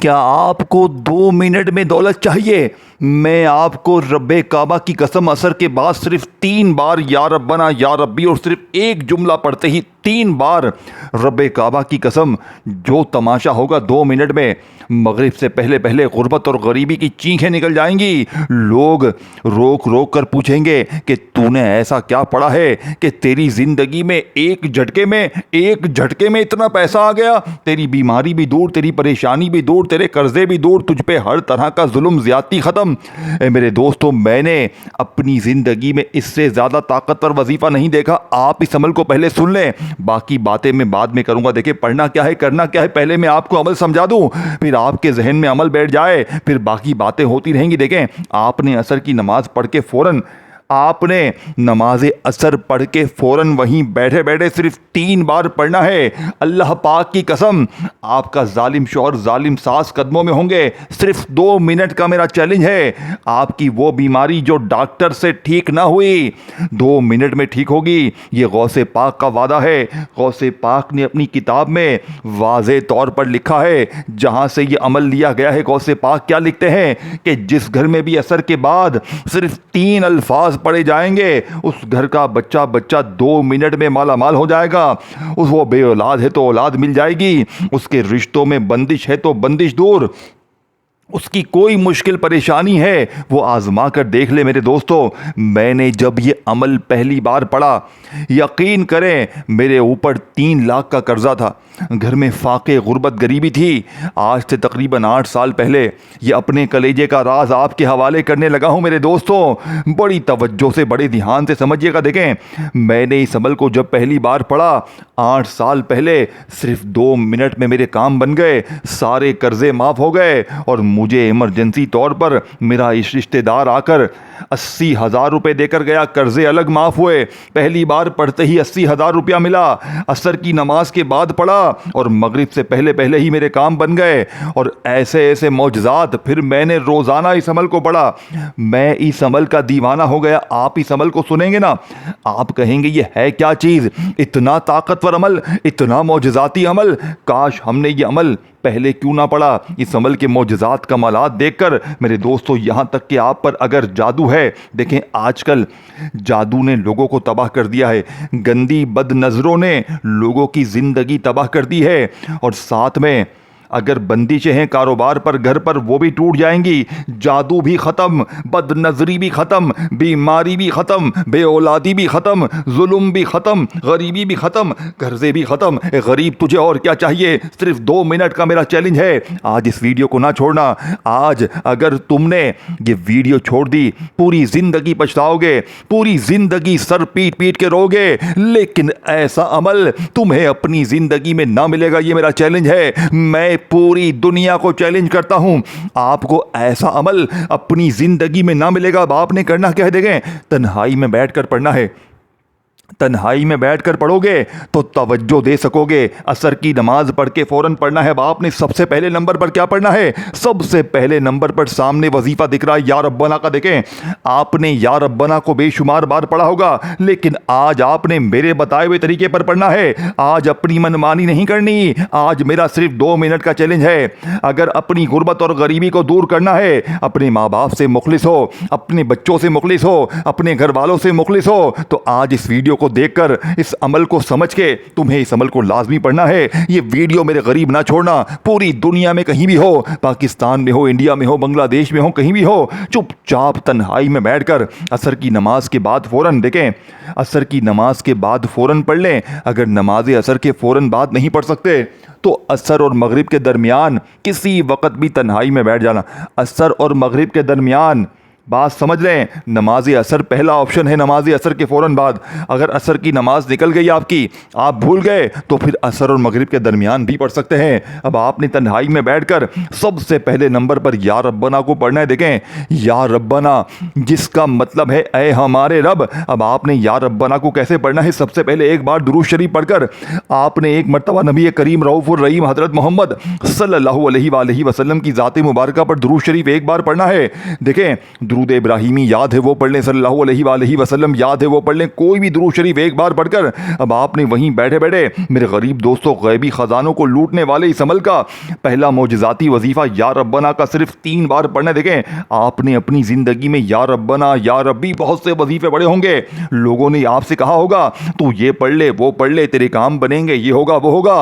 क्या आपको 2 मिनट में दौलत चाहिए? मैं आपको रब्बे काबा की कसम असर के बाद सिर्फ 3 बार या रब्बना या रब्बी और सिर्फ एक जुमला पढ़ते ही 3 बार रब्बे काबा की कसम, जो तमाशा होगा 2 मिनट में, मगरिब से पहले पहले गुर्बत और गरीबी की चीखें निकल जाएंगी। लोग रोक रोक कर पूछेंगे कि तूने ऐसा क्या पढ़ा है कि तेरी जिंदगी में एक झटके में इतना पैसा आ गया। तेरी बीमारी भी दूर, तेरी परेशानी भी दूर, तेरे कर्जे भी दूर, तुझ पे हर तरह का जुल्म ज्यादती खत्म। मेरे दोस्तों, मैंने अपनी जिंदगी में इससे ज्यादा ताकतवर वजीफा नहीं देखा। आप इस अमल को पहले सुन लें, बाकी बातें मैं बाद में करूंगा। देखिए, पढ़ना क्या है, करना क्या है, पहले मैं आपको अमल समझा दूं, फिर आपके जहन में अमल बैठ जाए, फिर बाकी बातें होती रहेंगी। देखें, आपने असर की नमाज पढ़ के फौरन वहीं बैठे बैठे सिर्फ 3 बार पढ़ना है। अल्लाह पाक की कसम, आपका जालिम शौहर जालिम सास कदमों में होंगे। सिर्फ 2 मिनट का मेरा चैलेंज है। आपकी वो बीमारी जो डॉक्टर से ठीक ना हुई, 2 मिनट में ठीक होगी। ये गौसे पाक का वादा है। गौसे पाक ने अपनी किताब में वाज़े तौर पर लिखा है, जहां से ये अमल लिया गया है। गौसे पाक क्या लिखते हैं कि जिस घर में भी असर के बाद सिर्फ 3 अल्फाज पढ़े जाएंगे, उस घर का बच्चा 2 मिनट में माला माल हो जाएगा। वो बे औलाद है तो औलाद मिल जाएगी, उसके रिश्तों में बंदिश है तो बंदिश दूर, उसकी कोई मुश्किल परेशानी है वो आजमा कर देख ले। मेरे दोस्तों, मैंने जब ये अमल पहली बार पढ़ा, यकीन करें मेरे ऊपर 3 लाख का कर्जा था, घर में फाके गुर्बत गरीबी थी। आज से तकरीबन 8 साल पहले ये अपने कलेजे का राज आपके हवाले करने लगा हूँ। मेरे दोस्तों, बड़ी तवज्जो से, बड़े ध्यान से समझिएगा। देखें, मैंने इस अमल को जब पहली बार पढ़ा 8 साल पहले, सिर्फ 2 मिनट में मेरे काम बन गए, सारे कर्जे माफ़ हो गए और मुझे इमरजेंसी तौर पर मेरा इस रिश्तेदार आकर 80,000 रुपये देकर गया। कर्जे अलग माफ़ हुए। पहली बार पढ़ते ही 80,000 रुपया मिला। असर की नमाज के बाद पढ़ा और मगरिब से पहले पहले ही मेरे काम बन गए। और ऐसे ऐसे मौजज़ात। फिर मैंने रोज़ाना इस अमल को पढ़ा। मैं इस अमल का दीवाना हो गया। आप इस अमल को सुनेंगे ना, आप कहेंगे ये है क्या चीज़, इतना ताकतवर अमल, इतना मौजज़ाती अमल, काश हमने ये अमल पहले क्यों ना पढ़ा। इस अमल के मौजज़ात कमालात देखकर मेरे दोस्तों, यहाँ तक कि आप पर अगर जादू है, देखें आजकल जादू ने लोगों को तबाह कर दिया है, गंदी बद नज़रों ने लोगों की ज़िंदगी तबाह कर दी है, और साथ में अगर बंदिशें हैं कारोबार पर, घर पर, वो भी टूट जाएंगी। जादू भी ख़त्म, बदनज़री भी ख़त्म, बीमारी भी ख़त्म, बे औलादी भी ख़त्म, जुल्म भी ख़त्म, गरीबी भी ख़त्म, कर्जे भी ख़त्म। गरीब, तुझे और क्या चाहिए? सिर्फ 2 मिनट का मेरा चैलेंज है। आज इस वीडियो को ना छोड़ना। आज अगर तुमने ये वीडियो छोड़ दी, पूरी ज़िंदगी पछताओगे, पूरी ज़िंदगी सर पीट पीट के रोगे, लेकिन ऐसा अमल तुम्हें अपनी ज़िंदगी में ना मिलेगा। ये मेरा चैलेंज है। मैं पूरी दुनिया को चैलेंज करता हूं, आपको ऐसा अमल अपनी जिंदगी में ना मिलेगा। अब आपने करना क्या है, देखें, तन्हाई में बैठकर पढ़ना है। तन्हाई में बैठकर पढ़ोगे तो तवज्जो दे सकोगे। असर की नमाज पढ़ के फौरन पढ़ना है। अब आपने सबसे पहले नंबर पर क्या पढ़ना है? सबसे पहले नंबर पर सामने वजीफा दिख रहा है या रब्बना का। देखें, आपने या रब्बना को बेशुमार बार पढ़ा होगा, लेकिन आज आपने मेरे बताए हुए तरीके पर पढ़ना है। आज अपनी मनमानी नहीं करनी। आज मेरा सिर्फ 2 मिनट का चैलेंज है। अगर अपनी गुर्बत और गरीबी को दूर करना है, अपने माँ बाप से मुखलिस हो, अपने बच्चों से मुखलिस हो, अपने घर वालों से मुखलिस हो, तो आज इस वीडियो को देखकर, इस अमल को समझ के तुम्हें इस अमल को लाजमी पढ़ना है। ये वीडियो मेरे गरीब ना छोड़ना। पूरी दुनिया में कहीं भी हो, पाकिस्तान में हो, इंडिया में हो, बांग्लादेश में हो, कहीं भी हो, चुपचाप तन्हाई में बैठकर असर की नमाज के बाद फौरन, देखें, असर की नमाज के बाद फौरन पढ़ लें। अगर नमाज असर के फौरन बाद नहीं पढ़ सकते तो असर और मगरिब के दरमियान किसी वक्त भी तन्हाई में बैठ जाना। असर और मगरिब के दरमियान, बात समझ लें, नमाज असर पहला ऑप्शन है। नमाज असर के फ़ौरन बाद अगर असर की नमाज निकल गई आपकी, आप भूल गए, तो फिर असर और मगरिब के दरमियान भी पढ़ सकते हैं। अब आपने तन्हाई में बैठकर सबसे पहले नंबर पर या रब्बना को पढ़ना है। देखें, या रब्बना जिसका मतलब है ऐ हमारे रब। अब आपने या रब्बना को कैसे पढ़ना है? सबसे पहले एक बार दुरूद शरीफ पढ़कर आपने एक मरतबा नबी करीम रऊफ़ुर रहीम हज़रत मोहम्मद सल्लल्लाहु अलैहि वसल्लम की ज़ात मुबारका पर दुरूद शरीफ एक बार पढ़ना है। देखें, दुरूद इब्राहिमी याद है वो पढ़ लें, सल्लल्लाहु अलैहि वसल्लम याद है वो पढ़ लें, कोई भी दुरूद शरीफ एक बार पढ़कर अब आपने वहीं बैठे बैठे मेरे गरीब दोस्तों गैबी ख़जानों को लूटने वाले इस अमल का पहला मोजज़ाती वजीफ़ा या रब्बना का सिर्फ 3 बार पढ़ना। देखें, आपने अपनी ज़िंदगी में या रब्बना या रब्बी बहुत से वजीफ़े पढ़े होंगे। लोगों ने आपसे कहा होगा तू ये पढ़ ले, वो पढ़ ले, तेरे काम बनेंगे, ये होगा वो होगा।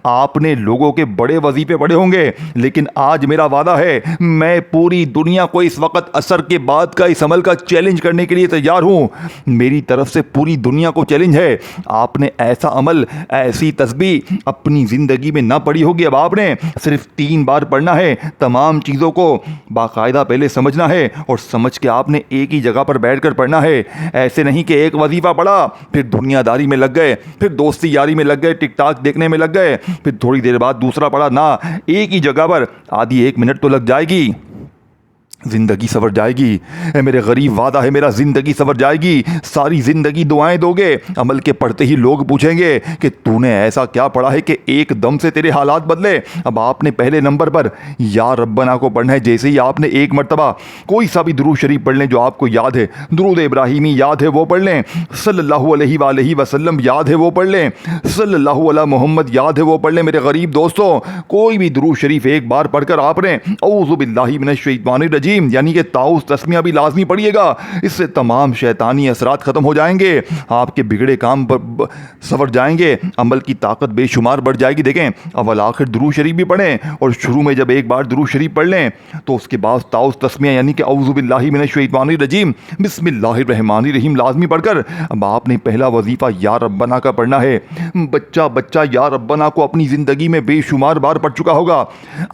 आपने लोगों के बड़े वजीफ़े पढ़े होंगे, लेकिन आज मेरा वादा है मैं पूरी दुनिया को इस वक्त असर के बाद का इस अमल का चैलेंज करने के लिए तैयार हूं। मेरी तरफ से पूरी दुनिया को चैलेंज है। आपने ऐसा अमल, ऐसी तस्बीह अपनी ज़िंदगी में ना पढ़ी होगी। अब आपने सिर्फ 3 बार पढ़ना है। तमाम चीज़ों को बाकायदा पहले समझना है और समझ के आपने एक ही जगह पर बैठकर पढ़ना है। ऐसे नहीं कि एक वजीफ़ा पढ़ा फिर दुनियादारी में लग गए, फिर दोस्ती यारी में लग गए, टिकटॉक देखने में लग गए, फिर थोड़ी देर बाद दूसरा पढ़ा। ना, एक ही जगह पर आधी 1 मिनट तो लग जाएगी, ज़िंदगी सवर जाएगी। मेरे गरीब वादा है मेरा, ज़िंदगी सवर जाएगी। सारी ज़िंदगी दुआएं दोगे। अमल के पढ़ते ही लोग पूछेंगे कि तूने ऐसा क्या पढ़ा है कि एकदम से तेरे हालात बदले। अब आपने पहले नंबर पर या रब्बना को पढ़ना है। जैसे ही आपने एक मरतबा कोई सा भी दुरूद शरीफ पढ़ लें जो आपको याद है, दुरूद इब्राहिमी याद है वो पढ़ लें, सल्लल्लाहु अलैहि वसल्लम याद है वो पढ़ लें, सल्लल्लाहु अला मोहम्मद याद है वो पढ़ लें। मेरे गरीब दोस्तों, कोई भी दुरूद शरीफ एक बार पढ़कर आपने औज़ु बिल्लाहि मिनश शैतानिर रजीम यानी कि ताउस तस्मिया भी लाजमी पढ़िएगा। इससे तमाम शैतानी असरात खत्म हो जाएंगे, आपके बिगड़े काम सवर जाएंगे, अमल की ताकत बेशुमार बढ़ जाएगी। देखें, अव्वल आखिर दुरूद शरीफ भी पढ़ें और शुरू में जब एक बार दुरूद शरीफ पढ़ लें तो उसके बाद ताउस तस्मिया यानी कि औज़ु बिल्लाहि मिनश शैतानिर रजीम बिस्मिल्लाहिर रहमानिर रहीम लाजमी पढ़कर अब आपने पहला वजीफा या रब्बना का पढ़ना है। बच्चा बच्चा या रब्बना को अपनी ज़िंदगी में बेशुमार बार पढ़ चुका होगा।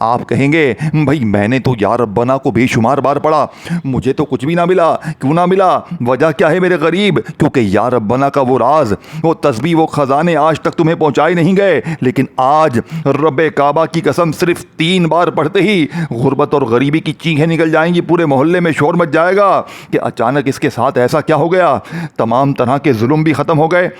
आप कहेंगे भाई मैंने तो या रब्बना को बेशुमार बार पढ़ा, मुझे तो कुछ भी ना मिला। क्यों ना मिला? वजह क्या है मेरे गरीब? क्योंकि या रब्बना का वो राज, वो तस्बीह, वो खजाने आज तक तुम्हें पहुंचाए नहीं गए। लेकिन आज रब्बे काबा की कसम सिर्फ 3 बार पढ़ते ही गुर्बत और गरीबी की चीखें निकल जाएंगी, पूरे मोहल्ले में शोर मच जाएगा कि अचानक इसके साथ ऐसा क्या हो गया। तमाम तरह के जुल्म भी ख़त्म हो गए,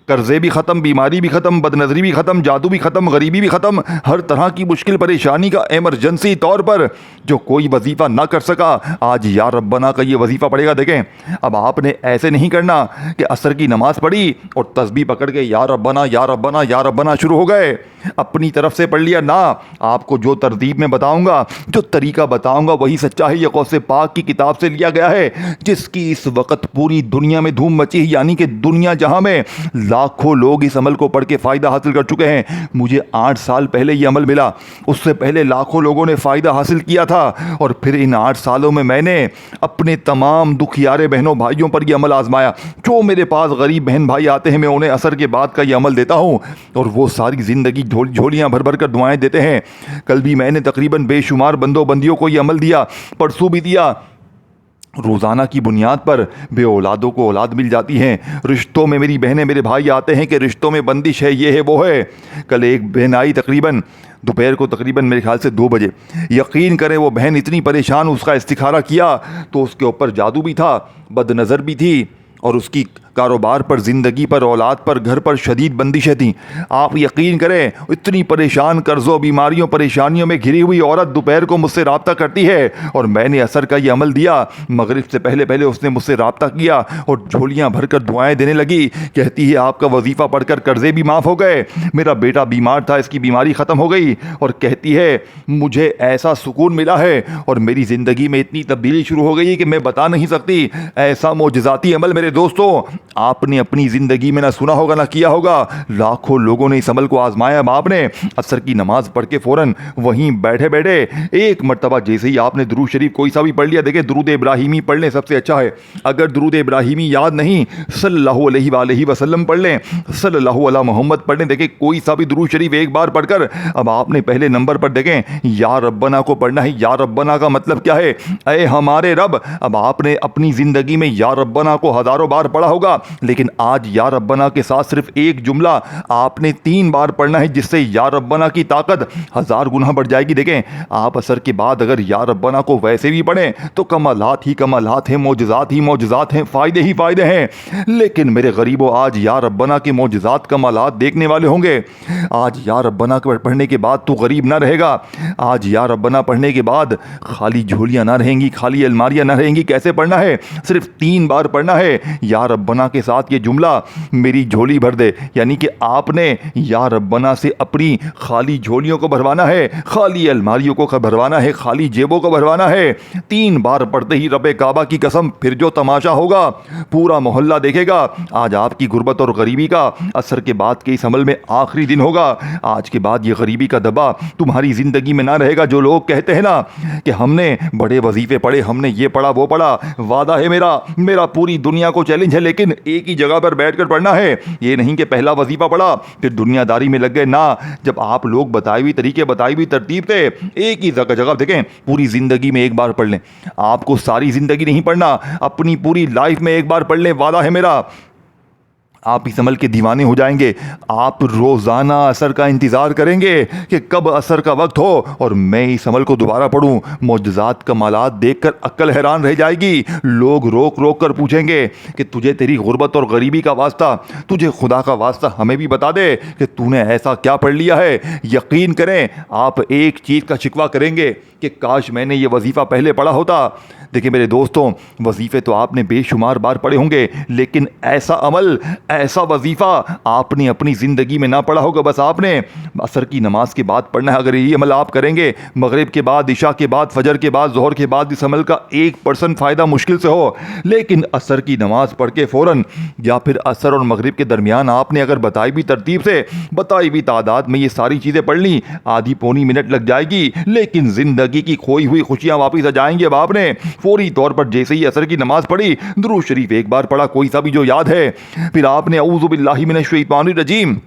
कर्जे भी ख़त्म, बीमारी भी ख़त्म, बदनज़री भी ख़त्म, जादू भी ख़त्म, गरीबी भी ख़त्म। हर तरह की मुश्किल परेशानी का एमरजेंसी तौर पर जो कोई वजीफ़ा ना कर सका आज या रब्बना का ये वजीफ़ा पड़ेगा। देखें, अब आपने ऐसे नहीं करना कि असर की नमाज़ पढ़ी और तस्बीह पकड़ के या रब्बना या रब्बना या रब्बना शुरू हो गए, अपनी तरफ से पढ़ लिया। ना, आपको जो तरतीब में बताऊंगा, जो तरीका बताऊंगा वही सच्चा है। ये गौसे पाक की किताब से लिया गया है जिसकी इस वक्त पूरी दुनिया में धूम मची है, यानी कि दुनिया जहां में लाखों लोग इस अमल को पढ़ के फ़ायदा हासिल कर चुके हैं। मुझे 8 साल पहले ये अमल मिला, उससे पहले लाखों लोगों ने फ़ायदा हासिल किया था और फिर इन 8 सालों में मैंने अपने तमाम दुखियारे बहनों भाइयों पर यह अमल आजमाया। जो मेरे पास गरीब बहन भाई आते हैं मैं उन्हें असर के बाद का ये अमल देता हूँ और वो सारी ज़िंदगी झोलियाँ भर भर कर दुआएँ देते हैं। कल भी मैंने तकरीबन बेशुमार बंदों बंदियों को ये अमल दिया, परसों भी दिया। रोज़ाना की बुनियाद पर बे औलादों को औलाद मिल जाती हैं। रिश्तों में मेरी बहनें मेरे भाई आते हैं कि रिश्तों में बंदिश है, ये है वो है। कल एक बहन आई तकरीबन दोपहर को, तकरीबन मेरे ख्याल से 2 बजे। यकीन करें वो बहन इतनी परेशान, उसका इस्तिखारा किया तो उसके ऊपर जादू भी था, बदनज़र भी थी और उसकी कारोबार पर, ज़िंदगी पर, औलाद पर, घर पर शदीद बंदिशें थीं। आप यकीन करें इतनी परेशान, कर्ज़ों, बीमारियों, परेशानियों में घिरी हुई औरत दोपहर को मुझसे रब्ता करती है और मैंने असर का ये अमल दिया। मगरिब से पहले पहले उसने मुझसे रब्ता किया और झोलियाँ भरकर दुआएं देने लगी। कहती है आपका वजीफ़ा पढ़कर कर्ज़े भी माफ़ हो गए, मेरा बेटा बीमार था इसकी बीमारी ख़त्म हो गई, और कहती है मुझे ऐसा सुकून मिला है और मेरी ज़िंदगी में इतनी तब्दीली शुरू हो गई कि मैं बता नहीं सकती। ऐसा मोजज़ाती अमल मेरे दोस्तों आपने अपनी ज़िंदगी में ना सुना होगा ना किया होगा। लाखों लोगों ने इस अमल को आजमाया। आपने असर की नमाज पढ़ के फ़ौरन वहीं बैठे बैठे एक मरतबा जैसे ही आपने दुरूद शरीफ कोई सा भी पढ़ लिया, देखिए दुरूद इब्राहिमी पढ़ लें, सबसे अच्छा है। अगर दुरूद इब्राहिमी याद नहीं, सल्लल्लाहु अलैहि वसल्लम पढ़ लें, सल्लल्लाहु अला मोहम्मद पढ़ लें। देखें, कोई सा भी दुरूद शरीफ एक बार पढ़कर अब आपने पहले नंबर पर देखें या रब्बना को पढ़ना है। या रब्बना का मतलब क्या है? ऐ हमारे रब। अब आपने अपनी ज़िंदगी में या रब्बना को हज़ारों बार पढ़ा होगा। होगा, लेकिन आज या रब्बना के साथ सिर्फ एक जुमला आपने 3 बार पढ़ना है, जिससे या रब्बना की ताकत 1000 गुना बढ़ जाएगी। देखें, आप असर के बाद अगर या रब्बना को वैसे भी पढ़ें तो कमालात ही कमालात हैं, मौजज़ात ही मौजज़ात हैं, फ़ायदे ही फ़ायदे हैं। लेकिन मेरे गरीबों, आज या रब्बना के मौजज़ात कमालात देखने वाले होंगे। आज या रब्बना पढ़ने के बाद तो गरीब ना रहेगा। आज या रब्बना पढ़ने के बाद खाली झोलियाँ ना रहेंगी, खाली अलमारियाँ ना रहेंगी। कैसे पढ़ना है? सिर्फ 3 बार पढ़ना है। या रब्बना के साथ ये जुमला, मेरी झोली भर दे, यानी कि आपने या रब्बना से अपनी खाली झोलियों को भरवाना है, खाली अलमारियों को भरवाना है, खाली जेबों को भरवाना है। 3 बार पढ़ते ही रब्बे काबा की कसम, फिर जो तमाशा होगा पूरा मोहल्ला देखेगा। आज आपकी गुर्बत और गरीबी का असर के बाद के इस अमल में आखिरी दिन होगा। आज के बाद ये गरीबी का दबा तुम्हारी जिंदगी में ना रहेगा। जो लोग कहते हैं ना कि हमने बड़े वजीफे पढ़े, हमने ये पढ़ा वो पढ़ा, वादा है मेरा पूरी दुनिया को चैलेंज है, लेकिन एक ही जगह पर बैठकर पढ़ना है। ये नहीं कि पहला वजीफा पढ़ा फिर दुनियादारी में लग गए ना। जब आप लोग बताई हुई तरीके, बताई हुई तरतीब से एक ही जगह देखें, पूरी जिंदगी में एक बार पढ़ लें। आपको सारी जिंदगी नहीं पढ़ना, अपनी पूरी लाइफ में एक बार पढ़ लें, वादा है मेरा। आप इस अमल के दीवाने हो जाएंगे। आप रोज़ाना असर का इंतज़ार करेंगे कि कब असर का वक्त हो और मैं इस अमल को दोबारा पढ़ूं। मौजज़ात कमालात देखकर अक्ल हैरान रह जाएगी। लोग रोक रोक कर पूछेंगे कि तुझे तेरी गुर्बत और गरीबी का वास्ता, तुझे खुदा का वास्ता हमें भी बता दे कि तूने ऐसा क्या पढ़ लिया है। यकीन करें, आप एक चीज़ का शिकवा करेंगे कि काश मैंने ये वजीफ़ा पहले पढ़ा होता। देखिए मेरे दोस्तों, वजीफ़े तो आपने बेशुमार बार पढ़े होंगे, लेकिन ऐसा अमल, ऐसा वजीफ़ा आपने अपनी ज़िंदगी में ना पढ़ा होगा। बस आपने असर की नमाज के बाद पढ़ना है। अगर ये अमल आप करेंगे, मगरिब के बाद, इशा के बाद, फजर के बाद, ज़ोहर के बाद, इस अमल का 1% फ़ायदा मुश्किल से हो। लेकिन असर की नमाज पढ़ के फ़ौरन या फिर असर और मगरिब के दरमियान आपने अगर बताई भी तरतीब से, बताई भी तादाद में ये सारी चीज़ें पढ़ ली, आधी पौनी मिनट लग जाएगी, लेकिन ज़िंदगी की खोई हुई खुशियाँ वापस आ जाएंगी। अब आपने फौरी तौर पर जैसे ही असर की नमाज पढ़ी, दुरूद शरीफ एक बार पढ़ा, कोई सा भी जो याद है, फिर आपने औज़ु बिल्लाहि मिनश शैतानिर रजीम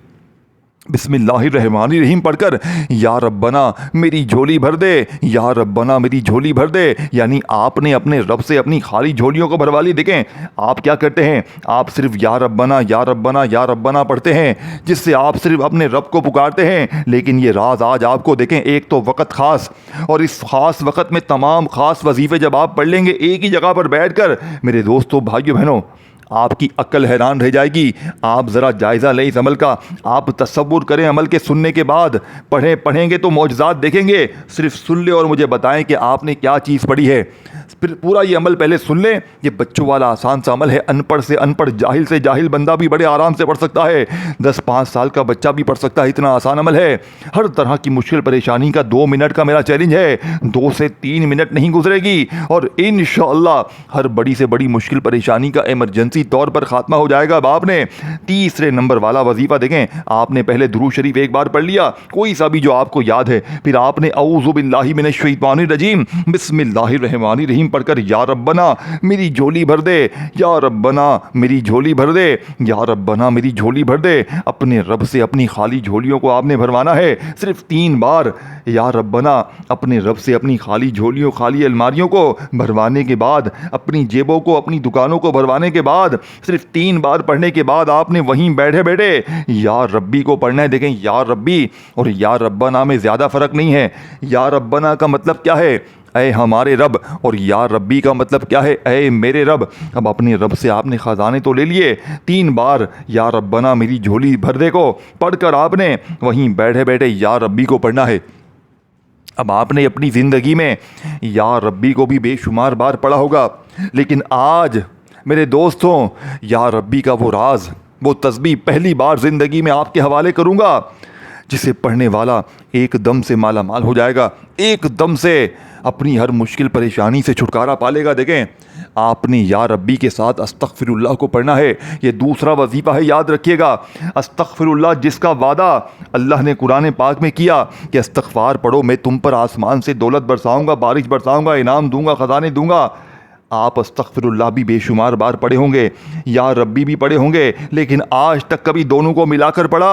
बिस्मिल्लाहिर्रहमानिर्रहीम पढ़कर या रब्बना मेरी झोली भर दे, या रब्बना मेरी झोली भर दे, यानी आपने अपने रब से अपनी खाली झोलियों को भरवा ली। देखें आप क्या करते हैं, आप सिर्फ या रब्बना या रब्बना या रब्बना पढ़ते हैं, जिससे आप सिर्फ अपने रब को पुकारते हैं। लेकिन ये राज आज आपको देखें, एक तो वक़्त ख़ास, और इस ख़ास वक़्त में तमाम ख़ास वजीफ़े जब आप पढ़ लेंगे एक ही जगह पर बैठ कर, मेरे दोस्तों भाइयों बहनों, आपकी अक्ल हैरान रह जाएगी। आप ज़रा जायज़ा लें इस अमल का। आप तसव्वुर करें, अमल के सुनने के बाद पढ़ेंगे तो मौजज़ात देखेंगे। सिर्फ सुन ले और मुझे बताएं कि आपने क्या चीज़ पढ़ी है। फिर पूरा ये अमल पहले सुन लें। ये बच्चों वाला आसान सा अमल है, अनपढ़ से अनपढ़, जाहिल से जाहिल बंदा भी बड़े आराम से पढ़ सकता है। 10-5 साल का बच्चा भी पढ़ सकता है, इतना आसान अमल है। हर तरह की मुश्किल परेशानी का 2 मिनट का मेरा चैलेंज है। 2 से 3 मिनट नहीं गुजरेगी और इंशाअल्लाह हर बड़ी से बड़ी मुश्किल परेशानी का इमरजेंसी तौर पर खात्मा हो जाएगा। अब आपने तीसरे नंबर वाला वजीफा देखें, आपने पहले दुरूद शरीफ एक बार पढ़ लिया, कोई सा भी जो आपको याद है, फिर आपने औज़ु बिल्लाहि मिनश शैतानिर रजीम बिस्मिल्लाहिर्रहमानिर्रहीम पढ़कर या रब्बना मेरी झोली भर दे, या रब्बना मेरी झोली भर दे, या रब्बना मेरी झोली भर दे। अपने रब से अपनी खाली झोलियों को आपने भरवाना है। सिर्फ 3 बार या रब्बना अपने रब से अपनी खाली झोलियों, खाली अलमारियों को भरवाने के बाद, अपनी जेबों को, अपनी दुकानों को भरवाने के बाद, सिर्फ 3 बार पढ़ने के बाद आपने वहीं बैठे बैठे या रब्बी को पढ़ना है। देखें या रब्बी और या रब्बना में ज़्यादा फ़र्क नहीं है। या रब्बना का मतलब क्या है, ऐ हमारे रब, और या रब्बी का मतलब क्या है, ऐ मेरे रब। अब अपने रब से आपने ख़जाने तो ले लिए, 3 बार या रब्बना मेरी झोली भर दे को पढ़कर आपने वहीं बैठे बैठे या रब्बी को पढ़ना है। अब आपने अपनी ज़िंदगी में या रब्बी को भी बेशुमार बार पढ़ा होगा, लेकिन आज मेरे दोस्तों या रब्बी का वो राज, वो तस्बीह पहली बार ज़िंदगी में आपके हवाले करूँगा, जिसे पढ़ने वाला एकदम से माला माल हो जाएगा, एकदम से अपनी हर मुश्किल परेशानी से छुटकारा पालेगा। देखें आपने या रब्बी के साथ अस्तगफिरुल्लाह को पढ़ना है। ये दूसरा वजीफ़ा है, याद रखिएगा। अस्तगफिरुल्लाह जिसका वादा अल्लाह ने कुरान पाक में किया कि इस्तगफार पढ़ो, मैं तुम पर आसमान से दौलत बरसाऊँगा, बारिश बरसाऊँगा, इनाम दूंगा, ख़जाने दूंगा। आप अस्तगफिरुल्लाह भी बेशुमार बार पढ़े होंगे, या रब्बी भी पढ़े होंगे, लेकिन आज तक कभी दोनों को मिलाकर पढ़ा?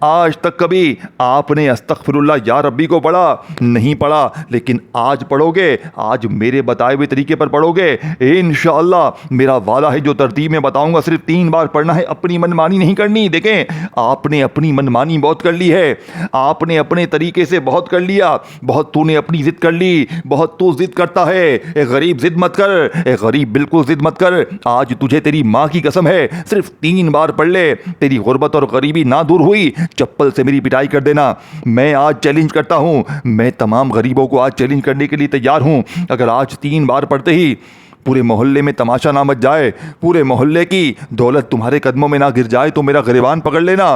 आज तक कभी आपने अस्तगफिरुल्लाह या रब्बी को पढ़ा? नहीं पढ़ा। लेकिन आज पढ़ोगे, आज मेरे बताए हुए तरीके पर पढ़ोगे, इंशाअल्लाह मेरा वादा है जो तरतीब में बताऊंगा सिर्फ 3 बार पढ़ना है, अपनी मनमानी नहीं करनी। देखें, आपने अपनी मनमानी बहुत कर ली है, आपने अपने तरीके से बहुत कर लिया, बहुत तूने अपनी जिद कर ली, बहुत तू जिद करता है। ए गरीब जिद मत कर, ए गरीब बिल्कुल जिद मत कर। आज तुझे तेरी माँ की कसम है, सिर्फ 3 बार पढ़ ले, तेरी गुर्बत और गरीबी ना दूर हुई, चप्पल से मेरी पिटाई कर देना। मैं आज चैलेंज करता हूं, मैं तमाम गरीबों को आज चैलेंज करने के लिए तैयार हूं। अगर आज 3 बार पढ़ते ही पूरे मोहल्ले में तमाशा ना मच जाए, पूरे मोहल्ले की दौलत तुम्हारे कदमों में ना गिर जाए, तो मेरा गिरबान पकड़ लेना।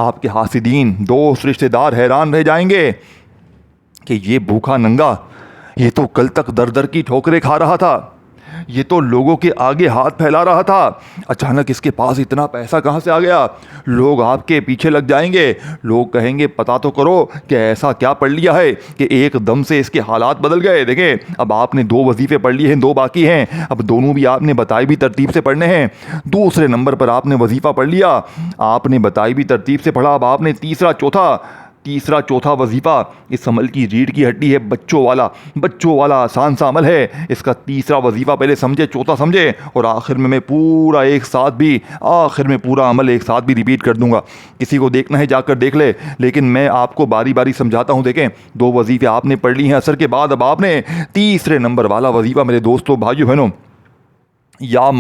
आपके हासिदीन, दोस्त, रिश्तेदार हैरान रह जाएंगे कि ये भूखा नंगा, ये तो कल तक दर दर की ठोकरें खा रहा था, ये तो लोगों के आगे हाथ फैला रहा था, अचानक इसके पास इतना पैसा कहाँ से आ गया? लोग आपके पीछे लग जाएंगे, लोग कहेंगे पता तो करो कि ऐसा क्या पढ़ लिया है कि एकदम से इसके हालात बदल गए। देखें, अब आपने 2 वजीफे पढ़ लिए हैं, 2 बाकी हैं, अब दोनों भी आपने बताई भी तरतीब से पढ़ने हैं। दूसरे नंबर पर आपने वजीफ़ा पढ़ लिया, आपने बताई भी तरतीब से पढ़ा, अब आपने तीसरा चौथा वजीफ़ा इस अमल की रीढ़ की हड्डी है, बच्चों वाला आसान सा अमल है। इसका तीसरा वजीफ़ा पहले समझे, चौथा समझे, और आखिर में मैं पूरा अमल एक साथ भी रिपीट कर दूंगा। किसी को देखना है जाकर देख ले, लेकिन मैं आपको बारी बारी समझाता हूँ। देखें, 2 वजीफ़े आपने पढ़ ली हैं असर के बाद, अब आपने तीसरे नंबर वाला वजीफ़ा मेरे दोस्तों, भाइयों, बहनों, या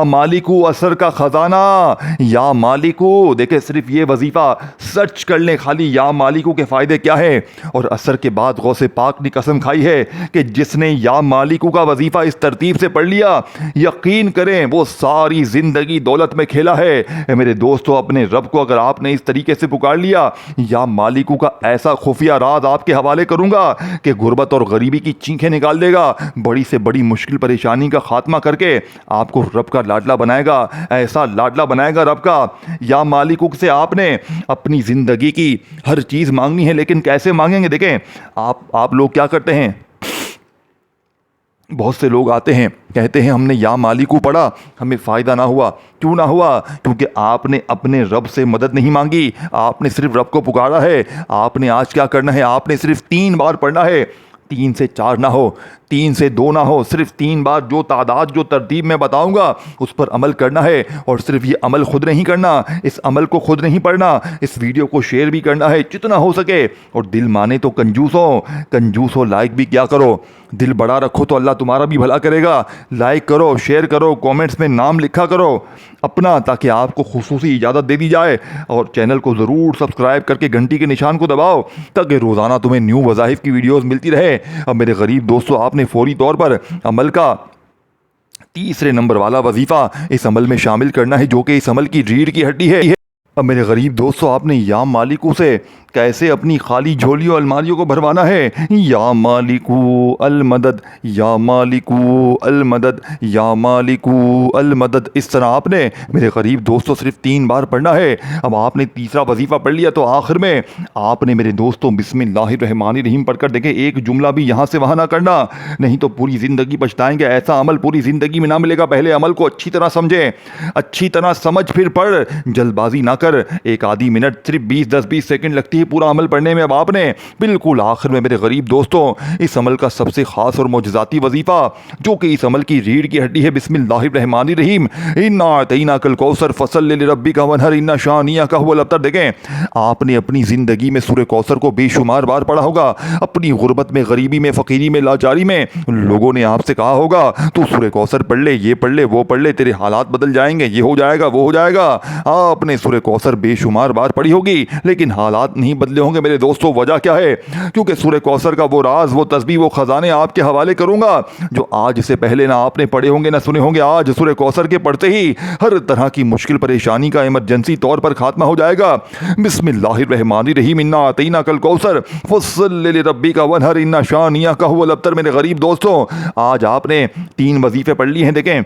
मालिकू असर का खजाना, या मालिकू। देखे, सिर्फ ये वजीफा सर्च कर लें खाली, या मालिकू के फ़ायदे क्या है। और असर के बाद गौसे पाक ने कसम खाई है कि जिसने या मालिकू का वजीफा इस तरतीब से पढ़ लिया, यकीन करें वो सारी ज़िंदगी दौलत में खेला है। मेरे दोस्तों, अपने रब को अगर आपने इस तरीके से पुकार लिया, या मालिकू का ऐसा खुफिया राज आपके हवाले करूँगा कि गुर्बत और गरीबी की चीखें निकाल देगा, बड़ी से बड़ी मुश्किल परेशानी का खात्मा करके आपको रब का लाडला बनाएगा, ऐसा लाडला बनाएगा रब का। या मालिक से आपने अपनी जिंदगी की हर चीज मांगनी है, लेकिन कैसे मांगेंगे? देखें, आप लोग क्या करते हैं, बहुत से लोग आते हैं, कहते हैं हमने या मालिकू पढ़ा, हमें फ़ायदा ना हुआ। क्यों ना हुआ? क्योंकि आपने अपने रब से मदद नहीं मांगी, आपने सिर्फ रब को पुकारा है। आपने आज क्या करना है, आपने सिर्फ 3 बार पढ़ना है, 3 से 4 ना हो, 3 से 2 ना हो, सिर्फ 3 बार जो तादाद जो तरतीब में बताऊंगा उस पर अमल करना है। और सिर्फ ये अमल खुद नहीं करना, इस अमल को खुद नहीं पढ़ना, इस वीडियो को शेयर भी करना है जितना हो सके। और दिल माने तो कंजूस हो लाइक भी क्या करो, दिल बड़ा रखो तो अल्लाह तुम्हारा भी भला करेगा। लाइक करो, शेयर करो, कमेंट्स में नाम लिखा करो अपना, ताकि आपको खुसूसी इजाज़त दे दी जाए। और चैनल को ज़रूर सब्सक्राइब करके घंटी के निशान को दबाओ, ताकि रोज़ाना तुम्हें न्यू वज़ाइफ की वीडियोस मिलती रहे। अब मेरे गरीब दोस्तों, आपने फौरी तौर पर अमल का तीसरे नंबर वाला वजीफ़ा इस अमल में शामिल करना है, जो कि इस अमल की रीढ़ की हड्डी है। अब मेरे गरीब दोस्तों, आपने या मालिकू से कैसे अपनी खाली झोलियों अलमारियों को भरवाना है। या मालिकू अल मदद, या मालिकू अल मदद, या मालिकू अल मदद। इस तरह आपने मेरे गरीब दोस्तों सिर्फ 3 बार पढ़ना है। अब आपने तीसरा वजीफ़ा पढ़ लिया तो आखिर में आपने मेरे दोस्तों बिस्मिल्लाहिर्रहमानिर्रहीम पढ़कर देखें, एक जुमला भी यहाँ से वहाँ ना करना, नहीं तो पूरी ज़िंदगी पछताएंगे। ऐसा अमल पूरी ज़िंदगी में ना मिलेगा। पहले अमल को अच्छी तरह समझें, अच्छी तरह समझ फिर पढ़, जल्दबाजी ना कर। एक आधी मिनट, सिर्फ 10-20 सेकंड लगती है पूरा अमल पढ़ने में। अब आपने बिल्कुल आखिर में मेरे गरीब दोस्तों इस अमल का सबसे खास और मौजज़ाती वजीफा, जो कि इस अमल की रीढ़ की हड्डी है, बिस्मिल्लाहिर्रहमानिर्रहीम, इन्ना अतैना कल कौसर फसल लिरब्बिका वनहर इन्ना शानियका हुवल अब्तर। देखें, आपने अपनी ज़िंदगी में सूरह कौसर को बेशुमार बार पढ़ा होगा। अपनी गुर्बत में, गरीबी में, फ़कीरी में, लाचारी में लोगों ने आपसे कहा होगा तू सूरह कौसर पढ़ ले, ये पढ़ ले, वो पढ़ ले, तेरे हालात बदल जाएंगे, ये हो जाएगा, वो हो जाएगा। आपने सूरह कौसर बेशुमार बार पढ़ी होगी, लेकिन हालात नहीं बदले होंगे मेरे दोस्तों। वजह क्या है? क्योंकि सूरह कौसर का वो राज, वो तस्बीह, वो खजाने आपके हवाले करूंगा जो आज से पहले ना आपने पढ़े होंगे ना सुने होंगे। आज सूरह कौसर के पढ़ते ही हर तरह की मुश्किल परेशानी का इमरजेंसी तौर पर खात्मा हो जाएगा। बिस्मिल्लाहिर्रहमानिर्रहीम, इन्ना अतैना कल कौसर फसल लिरब्बिका वनहर इन्ना शानियका हुवल अब्तर। मेरे गरीब दोस्तों, आज आपने 3 वजीफे पढ़ लिए हैं। देखें,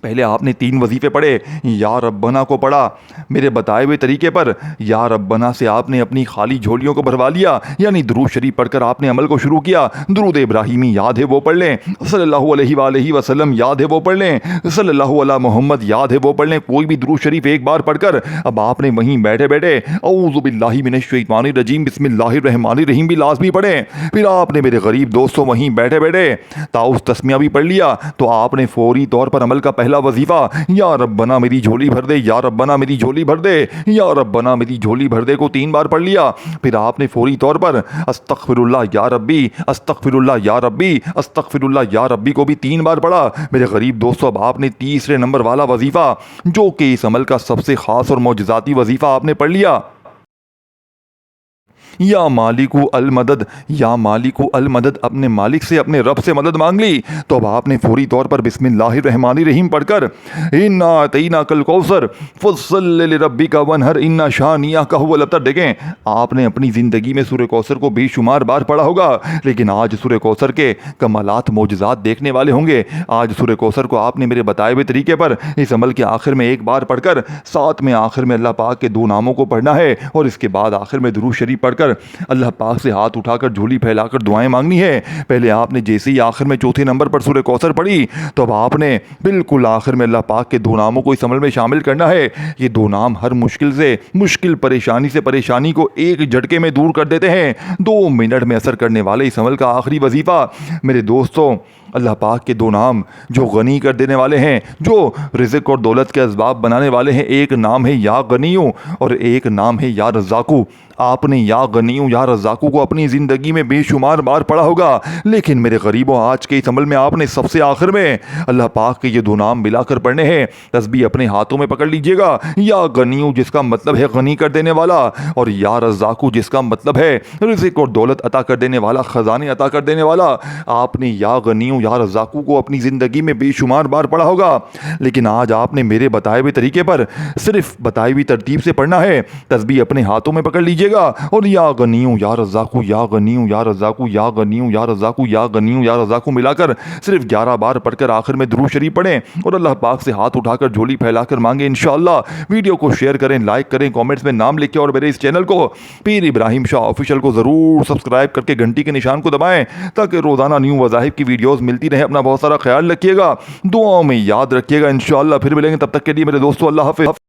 पहले आपने 3 वजीफ़े पढ़े, या रब्बना को पढ़ा मेरे बताए हुए तरीके पर। या रब्बना से आपने अपनी खाली झोलियों को भरवा लिया, यानी दुरूद शरीफ पढ़कर आपने अमल को शुरू किया। दुरूद इब्राहिमी याद है वो पढ़ लें, सल्लल्लाहु अलैहि वसल्लम याद है वो पढ़ लें, सल्लल्लाहु अला मोहम्मद याद है वो पढ़ लें। कोई भी दुरूद शरीफ एक बार पढ़कर अब आपने वहीं बैठे बैठे औज़ु बिल्लाहि मिनश शैतानिर रजीम बिस्मिल्लाहिर रहमानिर रहीम भी लाज़मी पढ़े। फिर आपने मेरे गरीब दोस्तों वहीं बैठे बैठे ताउस तस्मिया भी पढ़ लिया। तो आपने फौरी तौर पर अमल का पहला वजीफा या रब्बना मेरी झोली भर दे, या रब्बना मेरी झोली भर दे, या रब्बना मेरी झोली भर दे को 3 बार पढ़ लिया। फिर आपने फौरी तौर पर अस्तगफिरुल्लाह या रब्बी, अस्तगफिरुल्लाह या रब्बी, अस्तगफिरुल्लाह या रब्बी को भी 3 बार पढ़ा। मेरे गरीब दोस्तों अब आपने तीसरे नंबर वाला वजीफा, जो कि इस अमल का सबसे खास और मौजज़ाती वजीफा आपने पढ़ लिया, या मालिकु अल मदद, या मालिकु अल मदद, अपने मालिक से अपने रब से मदद मांग ली। तो अब आपने फौरी तौर पर बिस्मिल्लाहिर रहमानिर रहीम पढ़कर इन्ना अतैना कल कौसर फस्सल लिरब्बिका वनहर इन्ना शानिया का हुवल अब्तर। देखें, आपने अपनी ज़िंदगी में सूरह कौसर को बेशुमार बार पढ़ा होगा, लेकिन आज सूरह कौसर के कमालात मौजज़ात देखने वाले होंगे। आज सूरह कौसर को आपने मेरे बताए हुए तरीके पर इस अमल के आखिर में एक बार पढ़कर साथ में आखिर में अल्लाह पाक के 2 नामों को पढ़ना है, और इसके बाद आखिर में दुरूद शरीफ पढ़कर अल्लाह पाक से हाथ उठाकर झोली फैलाकर दुआएं मांगनी है। पहले आपने जैसे ही आखिर में चौथे नंबर पर सूरह कौसर पढ़ी, तो अब आपने बिल्कुल आखिर में अल्लाह पाक के 2 नामों को इस अमल में शामिल करना है। ये 2 नाम हर मुश्किल से मुश्किल परेशानी से परेशानी को एक झटके में दूर कर देते हैं। 2 मिनट में असर करने वाले इस अमल का आखिरी वजीफा मेरे दोस्तों, अल्लाह पाक के 2 नाम जो गनी कर देने वाले हैं, जो रिज़्क़ और दौलत के असबाब बनाने वाले हैं। एक नाम है या गनीयू और एक नाम है या रज़्ज़ाक़ू। आपने या गनीयू या रज़्ज़ाक़ू को अपनी ज़िंदगी में बेशुमार बार पढ़ा होगा, लेकिन मेरे गरीबों आज के इस अमल में आपने सबसे आखिर में अल्लाह पाक के ये 2 नाम मिलाकर पढ़ने हैं। तस्बीह अपने हाथों में पकड़ लीजिएगा। या गनीयू जिसका मतलब है गनी कर देने वाला, और या रज़्ज़ाक़ू जिसका मतलब है रिज़्क़ और दौलत अता कर देने वाला, ख़ज़ाने अता कर देने वाला। आपने या गनीयू या रज़्ज़ाक़ू को अपनी ज़िंदगी में बेशुमार बार पढ़ा होगा, लेकिन आज आपने मेरे बताए हुए तरीके पर सिर्फ बताई हुई तरतीब से पढ़ना है। तस्बीह अपने हाथों में पकड़ लीजिएगा और या गनीयू या रज़्ज़ाक़ू, या गनीयू या रज़्ज़ाक़ू, या गनीयू या रज़्ज़ाक़ू, या गनीयू या रज़्ज़ाक़ू मिलाकर सिर्फ 11 बार पढ़कर आखिर में दुरूद शरीफ पढ़ें और अल्लाह पाक से हाथ उठाकर झोली फैलाकर मांगे इंशाअल्लाह। वीडियो को शेयर करें, लाइक करें, कमेंट्स में नाम लिखें और मेरे इस चैनल को पीर इब्राहिम शाह ऑफिशियल को ज़रूर सब्सक्राइब करके घंटी के निशान को दबाएं, ताकि रोज़ाना न्यू वज़ाहिब की वीडियोज़ मिलती रहे। अपना बहुत सारा ख्याल रखिएगा, दुआओं में याद रखिएगा। इंशाअल्लाह फिर मिलेंगे, तब तक के लिए मेरे दोस्तों अल्लाह हाफ़िज़।